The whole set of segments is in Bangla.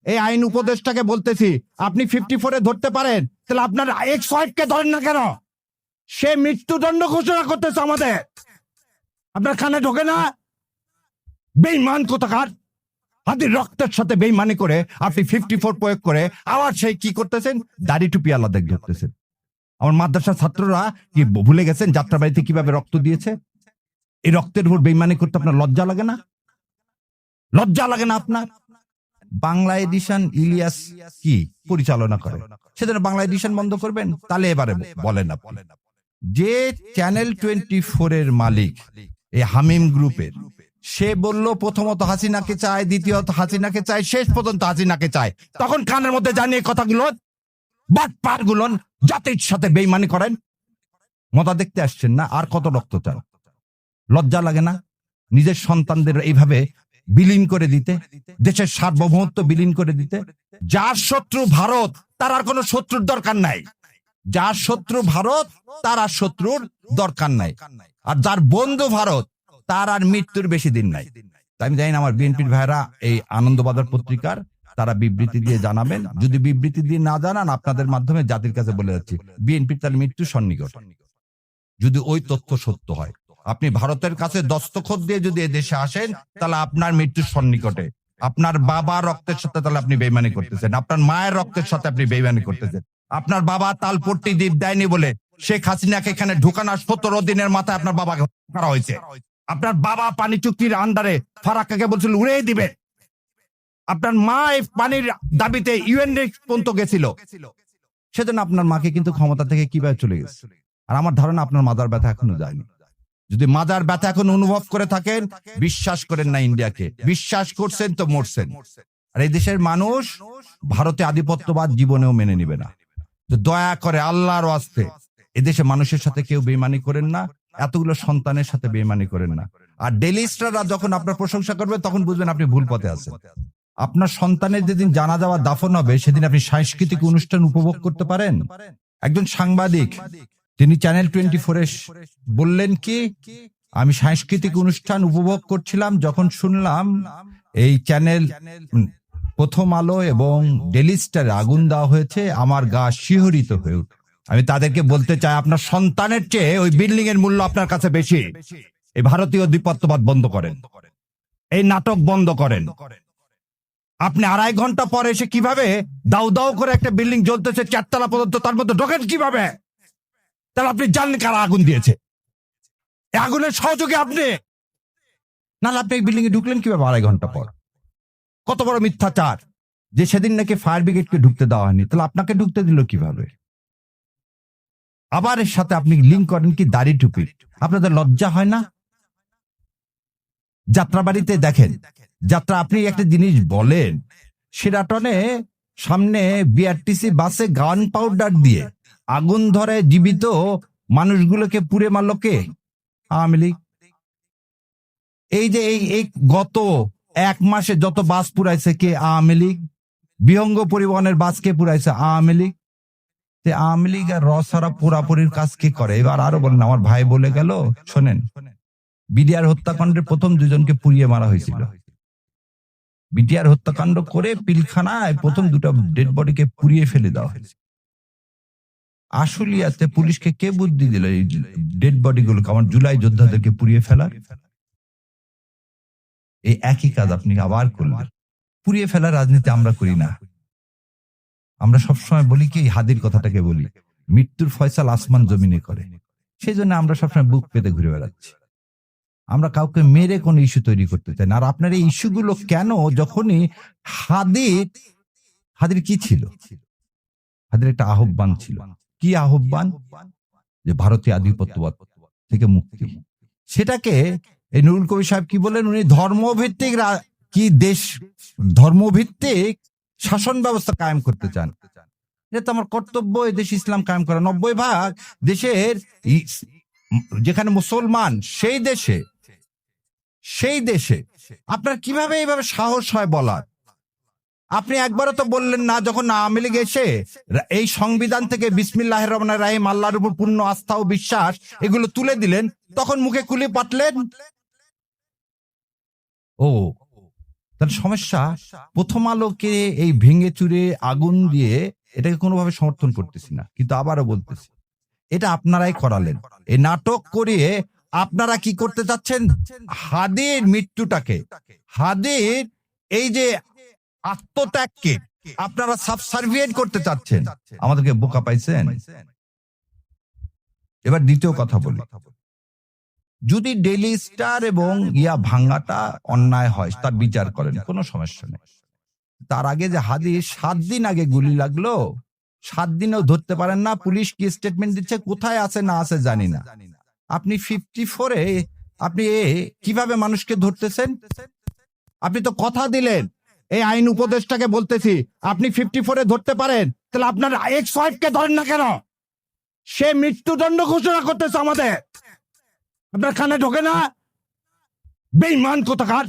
এই আইন উপদেষ্টাকে বলতেছি, আপনি 54-এ ধরতে পারেন, তাহলে আপনার এক্স ওয়াইফকে ধরেন না কেন? সে মৃত্যুদণ্ড ঘোষণা করতেছে আমাদের, আপনার কানে ঢোকে না? বেঈমান কোথাকার! হাতির রক্তের সাথে বেঈমানি করে আপনি 54 প্রয়োগ করে আবার সেই কি করতেছেন, দাড়ি টুপি আলাদা ধরতেছেন। আমার মাদ্রাসার ছাত্ররা কি ভুলে গেছেন যাত্রাবাড়িতে কিভাবে রক্ত দিয়েছে? এই রক্তের উপর বেঈমানি করতে আপনার লজ্জা লাগে না? লজ্জা লাগে না আপনার? বাংলা এডিশন ইলিয়াস কি পরিচালনা করে, সেজন্য বাংলা এডিশন বন্ধ করবেন? তাহলে এবারে বলেন আপনি, যে চ্যানেল 24-এর মালিক এই হামিম গ্রুপের, সে বলল প্রথমত হাসিনাকে চায়, দ্বিতীয়ত হাসিনাকে চায়, শেষ পর্যন্ত হাসিনাকে চায়, তখন কানের মধ্যে জানিয়ে কথাগুলো বাটপার গুলো জাতির সাথে বেঈমানি করেন। মজা দেখতে আসছেন না? আর কত রক্ত চান? লজ্জা লাগে না নিজের সন্তানদের এইভাবে বিলীন করে দিতে, দেশের সার্বভৌমত্ব বিলীন করে দিতে? যার শত্রু ভারত তার আর কোনো শত্রুর দরকার নাই, যার শত্রু ভারত তার আর শত্রুর দরকার নাই, আর যার বন্ধু ভারত তার আর মৃত্যুর বেশি দিন নাই। তাই আমি জানি না আমার বিএনপির ভাইরা এই আনন্দবাজার পত্রিকার তারা বিবৃতি দিয়ে জানাবেন। যদি বিবৃতি দিয়ে না জানান, আপনাদের মাধ্যমে জাতির কাছে বলে যাচ্ছি, বিএনপির তার মৃত্যু সন্নিকট। যদি ওই তথ্য সত্য হয়, আপনি ভারতের কাছে দস্তখত দিয়ে যদি দেশে আসেন, তাহলে আপনার মৃত্যুর সন্নিকটে। আপনার বাবা রক্তের সাথে তাহলে আপনি বেইমানি করতেছেন, আপনার মায়ের রক্তের সাথে আপনি বেইমানি করতেছেন। আপনার বাবা তালপট্টি দ্বীপ দেয়নি বলে শেখ হাসিনাকে এখানে ঢুকানোর 17 দিনের মাথায় আপনার বাবাকে করা হয়েছে। আপনার বাবা পানি চুক্তির আন্ডারে ফারাক্কাকে বলছিল উড়িয়ে দিবে। আপনার মা এই পানির দাবিতে ইউএন পর্যন্ত গেছিল, সেজন্য আপনার মাকে কিন্তু ক্ষমতা থেকে কিভাবে চলে গেছে। আর আমার ধারণা আপনার মাজার ব্যথা এখনো যায়নি। যদি মাজার ব্যথা এখন অনুভব করে থাকেন, বিশ্বাস করেন না ইন্ডিয়াকে, বিশ্বাস করছেন তো মরছেন। আর এই দেশের মানুষ ভারতে আধিপত্যবাদ জীবনেও মেনে নিবে না। তো দয়া করে আল্লাহর ওয়াস্তে এদেশে মানুষের সাথে কেউ বেইমানি করেন না, এতগুলো সন্তানের সাথে বেইমানি করেন না। আর ডেইলি স্টাররা যখন আপনার প্রশংসা করবে, তখন বুঝবেন আপনি ভুল পথে আছেন। আপনার সন্তানের যেদিন জানা যাওয়া দাফন হবে, সেদিন আপনি সাংস্কৃতিক অনুষ্ঠান উপভোগ করতে পারেন। একজন সাংবাদিক তিনি চ্যানেল 24-এ বললেন কি, আমি সাংস্কৃতিক অনুষ্ঠান উপভোগ করছিলাম, যখন শুনলাম এই চ্যানেল প্রথম আলো এবং ডেইলি স্টারে আগুন দেওয়া হয়েছে, আমার গা শিহরিত হয়ে উঠল। আমি তাদেরকে বলতে চাই, আপনার সন্তানের চেয়ে ওই বিল্ডিং এর মূল্য আপনার কাছে বেশি। এই ভারতীয় আধিপত্যবাদ বন্ধ করেন, এই নাটক বন্ধ করেন। আপনি 2.5 ঘন্টা পরে এসে কিভাবে দাউ দাউ করে একটা বিল্ডিং জ্বলতেছে 4 তলা পর্যন্ত, তার মধ্যে ঢোকেন কিভাবে? তাহলে আপনি জানেন কারা আগুন দিয়েছে? আগুনের সহযোগী আপনি, নাহলে আপনি এই বিল্ডিং এ ঢুকলেন কিভাবে 2.5 ঘন্টা পর? কত বড় মিথ্যাচার যে সেদিন নাকি ফায়ার ব্রিগেডকে ঢুকতে দেওয়া হয়নি, তাহলে আপনাকে ঢুকতে দিল কিভাবে? আবার এর সাথে আপনি লিঙ্ক করেন কি দাড়ি টুপি। আপনাদের লজ্জা হয় না? যাত্রাবাড়িতে দেখেন, যাত্রা আপনি একটা জিনিস বলেন, সেরাটনে সামনে বিআরটিসি বাসে গান পাউডার দিয়ে আগুন ধরে জীবিত মানুষগুলোকে পুড়ে মারল কে? আওয়ামী লীগ। এই যে এই গত 1 মাসে যত বাস পুরাইছে কে? আওয়ামী লীগ। বিহঙ্গ পরিবহনের বাস কে পুরাইছে? আওয়ামী লীগ। আওয়ামী লীগ আর রসারা পুরাপুরির কাজ কে করে? এবার আরো বলেন, আমার ভাই বলে গেল, শোনেন, বিডিআর হত্যাকাণ্ডের প্রথম 2 জনকে পুড়িয়ে মারা হয়েছিল। বিডিআর হত্যাকাণ্ড করে পিলখানায় প্রথম 2টা ডেড বডিকে পুড়িয়ে ফেলে দেওয়া হয়েছে। আশুলিয়াতে পুলিশকে কে বুদ্ধি দিল এই ডেড বডি গুলোকে, আমার জুলাই যোদ্ধাদেরকে পুড়িয়ে ফেলার? এই একই কাজ আপনি আবার করলেন। পুড়িয়ে ফেলার রাজনীতি আমরা করি না। আমরা সবসময় বলি কি, হাদির কথাটাকে বলি, মৃত্যুর ফয়সাল আসমান জমিনে করে। সেই জন্য আমরা সবসময় বুক পেতে ঘুরে বেড়াচ্ছি। আমরা কাউকে মেরে কোন ইস্যু তৈরি করতে চাই না। আর আপনার এই ইস্যুগুলো কেন? যখনই হাদির কি ছিল? হাদির একটা আহ্বান ছিল। কি আহ্বান? যে ভারতীয় আধিপত্যবাদ থেকে মুক্তি। সেটাকে এই নুরুল কবির সাহেব কি বলেন, উনি ধর্মভিত্তিক কি দেশ, ধর্মভিত্তিক শাসন ব্যবস্থা কায়েম করতে চান। এটা তো আমার কর্তব্য, এই দেশ ইসলাম কায়েম করা। 90% দেশের যেখানে মুসলমান, সেই দেশে আপনার কিভাবে এইভাবে সাহস হয় বলার? আপনি একবারও তো বললেন না, যখন আওয়ামী লীগ এসে এই সংবিধান থেকে বিসমিল্লাহির রহমানির রহিম, আল্লাহর উপর পূর্ণ আস্থা ও বিশ্বাস এগুলো তুলে দিলেন, তখন মুখে কুলি পাটলেন। ও তাহলে সমস্যা, প্রথম আলোকে এই ভেঙে চুরে আগুন দিয়ে এটাকে কোনোভাবে সমর্থন করতেছি না, কিন্তু আবারও বলতেছি এটা আপনারাই করালেন। এই নাটক করিয়ে আপনারা কি করতে চাচ্ছেন? হাদির মৃত্যুটাকে, হাদির এই যে আত্মত্যাগকে আপনারা সাবসার্ভিয়েন্ট করতে চাচ্ছেন। আমাদেরকে বোকা পাইছেন। এবার দ্বিতীয় কথা বলি, যদি ডেইলি স্টার এবং ভাঙ্গাটা অন্যায় হয় তার বিচার করেন, কোনো সমস্যা নেই। তার আগে যে হাদি 7 দিন আগে গুলি লাগলো, 7 দিনেও ধরতে পারেন না। পুলিশ কি স্টেটমেন্ট দিচ্ছে, কোথায় আছে না আছে জানি না। আপনি 54-এ আপনি কিভাবে মানুষকে ধরতেছেন? আপনি তো কথা দিলেন, এই আইন উপদেষ্টাকে বলতেছি, আপনি 54-এ ধরতে পারেন, তাহলে আপনার এক্স ওয়াইফকে ধরেন না কেন? সে মৃত্যুদণ্ড ঘোষণা করতেছে আমাদের। আপনার কানে ঢোকে না? বেঈমান কোথাকার!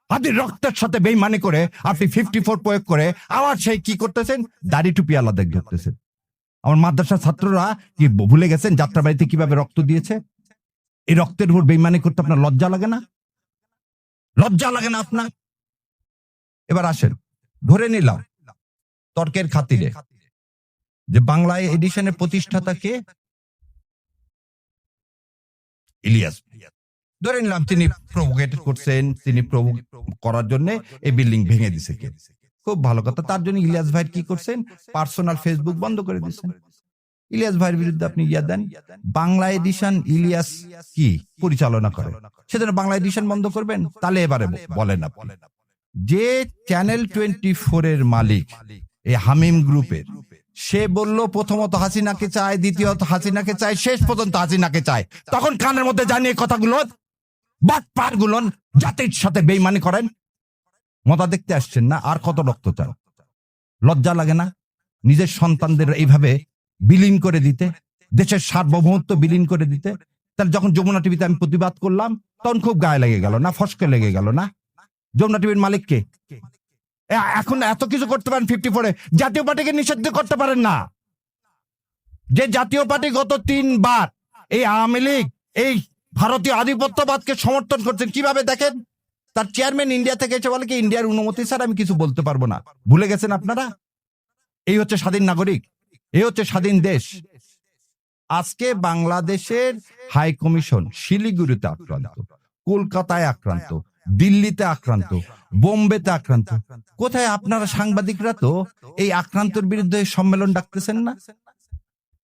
হাদির রক্তের সাথে বেঈমানি করে আপনি 54 প্রয়োগ করে আবার সেই কি করতেছেন? দাড়ি টুপি আলাদা ধরতেছেন। আমার মাদ্রাসার ছাত্ররা কি ভুলে গেছেন যাত্রাবাড়িতে কিভাবে রক্ত দিয়েছে? এই রক্তের উপর বেঈমানি করতে আপনার লজ্জা লাগে না? লজ্জা লাগে না আপনার? এবার আসেন, ধরে নিলাম তর্কের খাতিরে যে বাংলা এডিশনের প্রতিষ্ঠাতা কে? ইলিয়াস। ধরে নিলাম তিনি প্রভোকেট করছেন, তিনি করার জন্য এই বিল্ডিং ভেঙে দিছে কে? খুব ভালো কথা। তার জন্য ইলিয়াস ভাই কি করছেন? পার্সোনাল ফেসবুক বন্ধ করে দিচ্ছেন। ইলিয়াস ভাইয়ের বিরুদ্ধে আপনি দেন। বাংলা এডিশন ইলিয়াস কি পরিচালনা করে, সেজন্য বাংলা এডিশন বন্ধ করবেন? তাহলে এবারে বলেন আপনি, যে চ্যানেল 24-এর মালিক এই হামিম গ্রুপের, সে বলল প্রথমত হাসিনাকে চায়, দ্বিতীয়ত হাসিনাকে চায়, শেষ পর্যন্ত হাসিনাকে চায়। তখন কানের মধ্যে জানিয়ে কথাগুলো বাটপার গুলো জাতির সাথে বেইমানি করেন। মজা দেখতে আসছেন না? আর কত রক্ত চান? লজ্জা লাগে না নিজের সন্তানদের এইভাবে বিলীন করে দিতে, দেশের সার্বভৌমত্ব বিলীন করে দিতে? তাহলে যখন যমুনা টিভিতে আমি প্রতিবাদ করলাম তখন খুব গায়ে লেগে গেল না? ফসকে লেগে গেল না? যমুনা টিভির মালিককে এখন এত কিছু করতে পারেন 54-এ, জাতীয় পার্টিকে নিষিদ্ধ করতে পারেন না? যে জাতীয় পার্টি গত 3 বার এই আওয়ামী লীগ এই ভারতীয় আধিপত্যবাদকে সমর্থন করছেন, কিভাবে দেখেন? তার চেয়ারম্যান ইন্ডিয়া থেকে এসে বলে কি ইন্ডিয়ার অনুমতি ছাড়া আমি কিছু বলতে পারবো না। ভুলে গেছেন আপনারা? এই হচ্ছে স্বাধীন নাগরিক, এই হচ্ছে স্বাধীন দেশ। আজকে বাংলাদেশের হাই কমিশন শিলিগুড়িতে আক্রান্ত, কলকাতায় আক্রান্ত, দিল্লিতে আক্রান্ত, বোম্বেতে আক্রান্ত। কোথায় আপনারা সাংবাদিকরা তো এই আক্রান্তের বিরুদ্ধে সম্মেলন ডাকতেছেন না?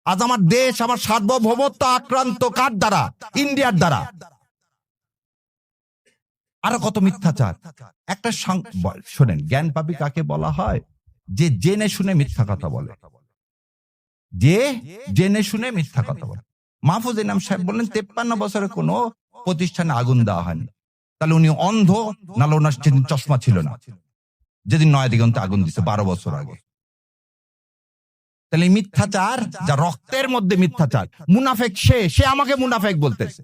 আজ আমার দেশ, আমার সার্বভৌমত্ব আক্রান্ত কার দ্বারা? ইন্ডিয়ার দ্বারা। আরো কত মিথ্যাচার। একটা শোনেন, জ্ঞান পাপী কাকে বলা হয়? যে জেনে শুনে মিথ্যা কথা বলে, যে জেনে শুনে মিথ্যা কথা বলে। মাহফুজ ইনাম সাহেব বললেন 53 বছরে কোনো প্রতিষ্ঠানে আগুন দেওয়া হয়নি। তাহলে উনি অন্ধ, নাহলে ওনার যেদিন চশমা ছিল না, যেদিন নয়াদিগন্তে আগুন দিচ্ছে 12 বছর আগে। তাহলে মিথ্যাচার, যা রক্তের মধ্যে মিথ্যাচার। মুনাফেক সে আমাকে মুনাফেক বলতেছে।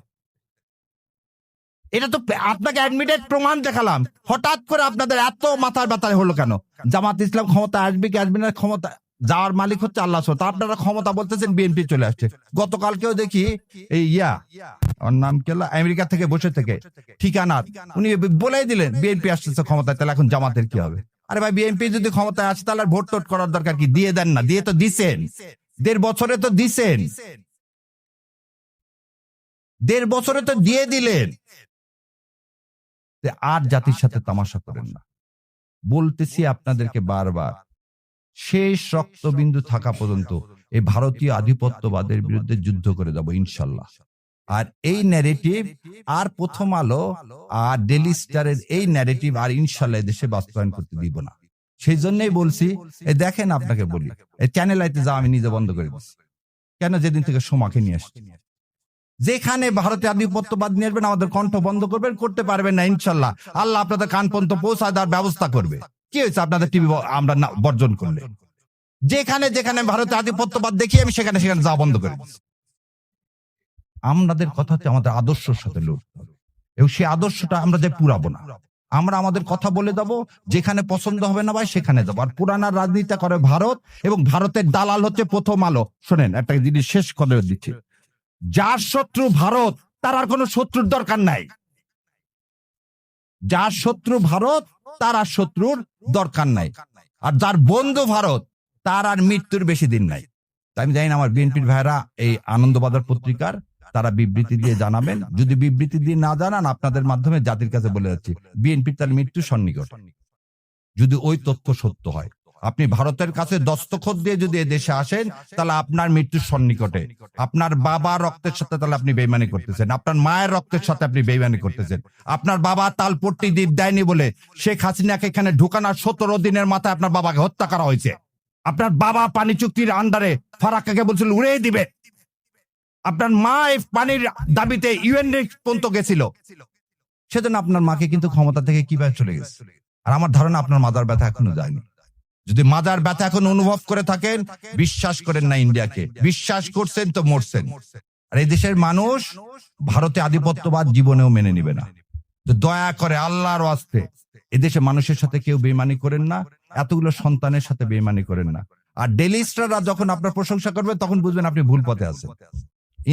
এটা তো আপনাকে অ্যাডমিটেড প্রমাণ দেখালাম। হঠাৎ করে আপনাদের এত মাথার ব্যথা হলো কেন? জামাত ইসলাম ক্ষমতা আসবে কি আসবে না, ক্ষমতা যাওয়ার মালিক হচ্ছে আল্লাহ। তা আপনারা ক্ষমতা বলতেছেন বিএনপি চলে আসছে। গতকালকেও দেখি এই ওর নাম কি, আমেরিকা থেকে বসে থেকে ঠিকানা উনি বলেই দিলেন বিএনপি আসতেছে ক্ষমতায়, তাহলে এখন জামাতের কি হবে? আরে ভাই, বিএনপি যদি ক্ষমতায় আসে তাহলে ভোট টোট করার দরকার কি? দিয়ে দেন না। দিয়ে তো দিছেন, 1.5 বছরে তো দিছেন, 1.5 বছরে তো দিয়ে দিলেন। আর জাতির সাথে তামাশা করেন না। বলতেছি আপনাদেরকে বারবার, শেষ রক্তবিন্দু থাকা পর্যন্ত এই ভারতীয় আধিপত্যবাদের বিরুদ্ধে যুদ্ধ করে যাব ইনশাল্লাহ। আর এই ন্যারেটিভ আর প্রথম আলো আর ডেইলি স্টারের এই ন্যারেটিভ আর ইনশাল্লাহ দেশে বাস্তবায়ন করতে দিব না। সেই জন্যই বলছি, দেখেন আপনাকে বলি, এই চ্যানেল আইতে যাওয়া আমি নিজে বন্ধ করে দিচ্ছি। কেন? যেদিন থেকে সোমাকে নিয়ে আসছি। যেখানে ভারতের আধিপত্যবাদ নিয়ে আসবেন আমাদের কণ্ঠ বন্ধ করবেন, করতে পারবেন না ইনশাল্লাহ। আল্লাহ আপনাদের কান পর্যন্ত পৌঁছায় দেওয়ার ব্যবস্থা করবে। কি হয়েছে আপনাদের টিভি আমরা বর্জন করলে? যেখানে যেখানে ভারতের আধিপত্যবাদ দেখি আমি সেখানে সেখানে যাওয়া বন্ধ করে দিচ্ছি। আমাদের কথা হচ্ছে আমাদের আদর্শের সাথে লড়তে হবে, এবং সেই আদর্শটা আমরা যে পুরাবো না। আমরা আমাদের কথা বলে দেবো, যেখানে পছন্দ হবে না ভাই সেখানে যাবো। আর পুরানার রাজনীতিটা করে ভারত, এবং ভারতের দালাল হচ্ছে প্রথম আলো। শোনেন, একটা জিনিস শেষ করে দিচ্ছি, যার শত্রু ভারত তার আর কোনো শত্রুর দরকার নাই। যার শত্রু ভারত তার আর শত্রুর দরকার নাই। আর যার বন্ধু ভারত, তার আর মৃত্যুর বেশি দিন নাই। তাই আমি জানি না আমার বিএনপির ভাইরা এই আনন্দবাজার পত্রিকার তারা বিবৃতি দিয়ে জানাবেন। যদি বিবৃতি দিয়ে না জানান, আপনাদের মাধ্যমে জাতির কাছে বলে যাচ্ছি, বিএনপির তার মৃত্যু সন্নিকট। যদি ওই তথ্য সত্য হয়, আপনি ভারতের কাছে দস্তখত দিয়ে যদি দেশে আসেন, তাহলে আপনার মৃত্যুর সন্নিকটে। আপনার বাবা রক্তের সাথে তাহলে আপনি বেইমানি করতেছেন, আপনার মায়ের রক্তের সাথে আপনি বেইমানি করতেছেন। আপনার বাবা তালপট্টি দ্বীপ দেয়নি বলে শেখ হাসিনাকে এখানে ঢুকানোর 17 দিনের মাথায় আপনার বাবাকে হত্যা করা হয়েছে। আপনার বাবা পানি চুক্তির আন্ডারে ফারাক্কাকে বলছিল উড়িয়ে দিবে। আপনার মা এই পানির দাবিতে ইউএন পর্যন্ত গেছিল, সেজন্য আপনার মাকে কিন্তু ক্ষমতা থেকে কিভাবে চলে গেছে। আর আমার ধারণা আপনার মাজার ব্যথা এখনো যায়নি। যদি মাজার ব্যথা এখন অনুভব করে থাকেন, বিশ্বাস করেন না ইন্ডিয়াকে, বিশ্বাস করছেন তো মরছেন। আর এই দেশের মানুষ ভারতে আধিপত্যবাদ জীবনেও মেনে নিবে না। তো দয়া করে আল্লাহর ওয়াস্তে এদেশে মানুষের সাথে কেউ বেইমানি করেন না, এতগুলো সন্তানের সাথে বেইমানি করেন না। আর ডেইলি স্টাররা যখন আপনার প্রশংসা করবে, তখন বুঝবেন আপনি ভুল পথে আছেন।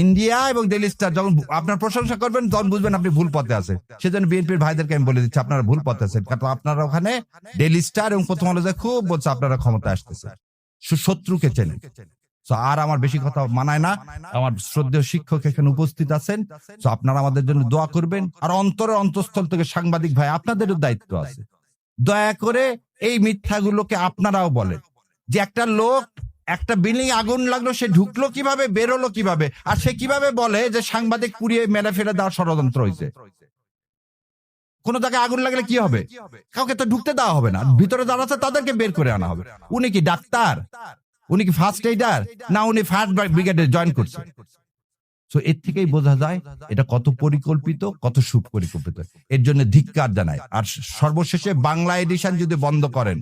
ইন্ডিয়া এবং ডেইলি স্টার যখন আপনার প্রশংসা করবেন, তখন বুঝবেন আপনি ভুল পথে আছেন। সেজন্য বিএনপির ভাইদেরকে আমি বলে দিচ্ছি, আপনারা ভুল পথে আছেন। কারণ আপনারা ওখানে ডেইলি স্টার এবং প্রথম আলো খুব বলছে আপনারা ক্ষমতা আসতেছে, শত্রুকে চেনেন। আর আমার বেশি কথা মানায় না। আমার শ্রদ্ধেয় শিক্ষক এখানে উপস্থিত আছেন, তো আপনারা আমাদের জন্য দোয়া করবেন। আর অন্তরের অন্তঃস্থল থেকে সাংবাদিক ভাই, আপনাদেরও দায়িত্ব আছে, দয়া করে এই মিথ্যাগুলোকে আপনারাও বলেন। যে একটা লোক, একটা বিল্ডিং আগুন লাগলো, সে ঢুকলো কিভাবে, বেরোলো কিভাবে, আর সে কিভাবে বলে যে সাংবাদিক পুড়িয়ে মেরে ফেলে দেওয়ার ষড়যন্ত্র হয়েছে। কোন জায়গায় আগুন লাগলে কি হবে? কাউকে তো ঢুকতে দেওয়া হবে না, ভিতরে যারা আছে তাদেরকে বের করে আনা হবে। উনি কি ডাক্তার? উনি কি ফার্স্ট এইডার? না উনি ফায়ার ব্রিগেডে জয়েন করছে? তো এর থেকেই বোঝা যায় এটা কত পরিকল্পিত, কত সুপরিকল্পিত। এর জন্য ধিক্কার জানাই। আর সর্বশেষে বাংলা এডিশন যদি বন্ধ করেন,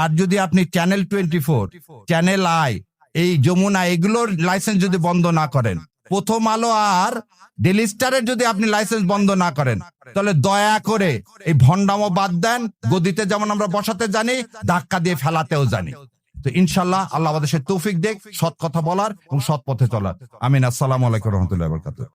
আর যদি আপনি চ্যানেল 24, চ্যানেল আই, এই যমুনা, এগুলোর লাইসেন্স যদি বন্ধ না করেন, প্রথম আলো আর ডেইলি স্টারের যদি আপনি লাইসেন্স বন্ধ না করেন, তাহলে দয়া করে এই ভণ্ডামো বাদ দেন। গদিতে যেমন আমরা বসাতে জানি, ধাক্কা দিয়ে ফেলাতেও জানি। তো ইনশাল্লাহ আল্লাহ আমাদের তৌফিক দেখ সৎ কথা বলার এবং সৎ পথে চলার। আমিন। আসসালামু আলাইকুম রহমতুল্লাহ বরকাতুহ।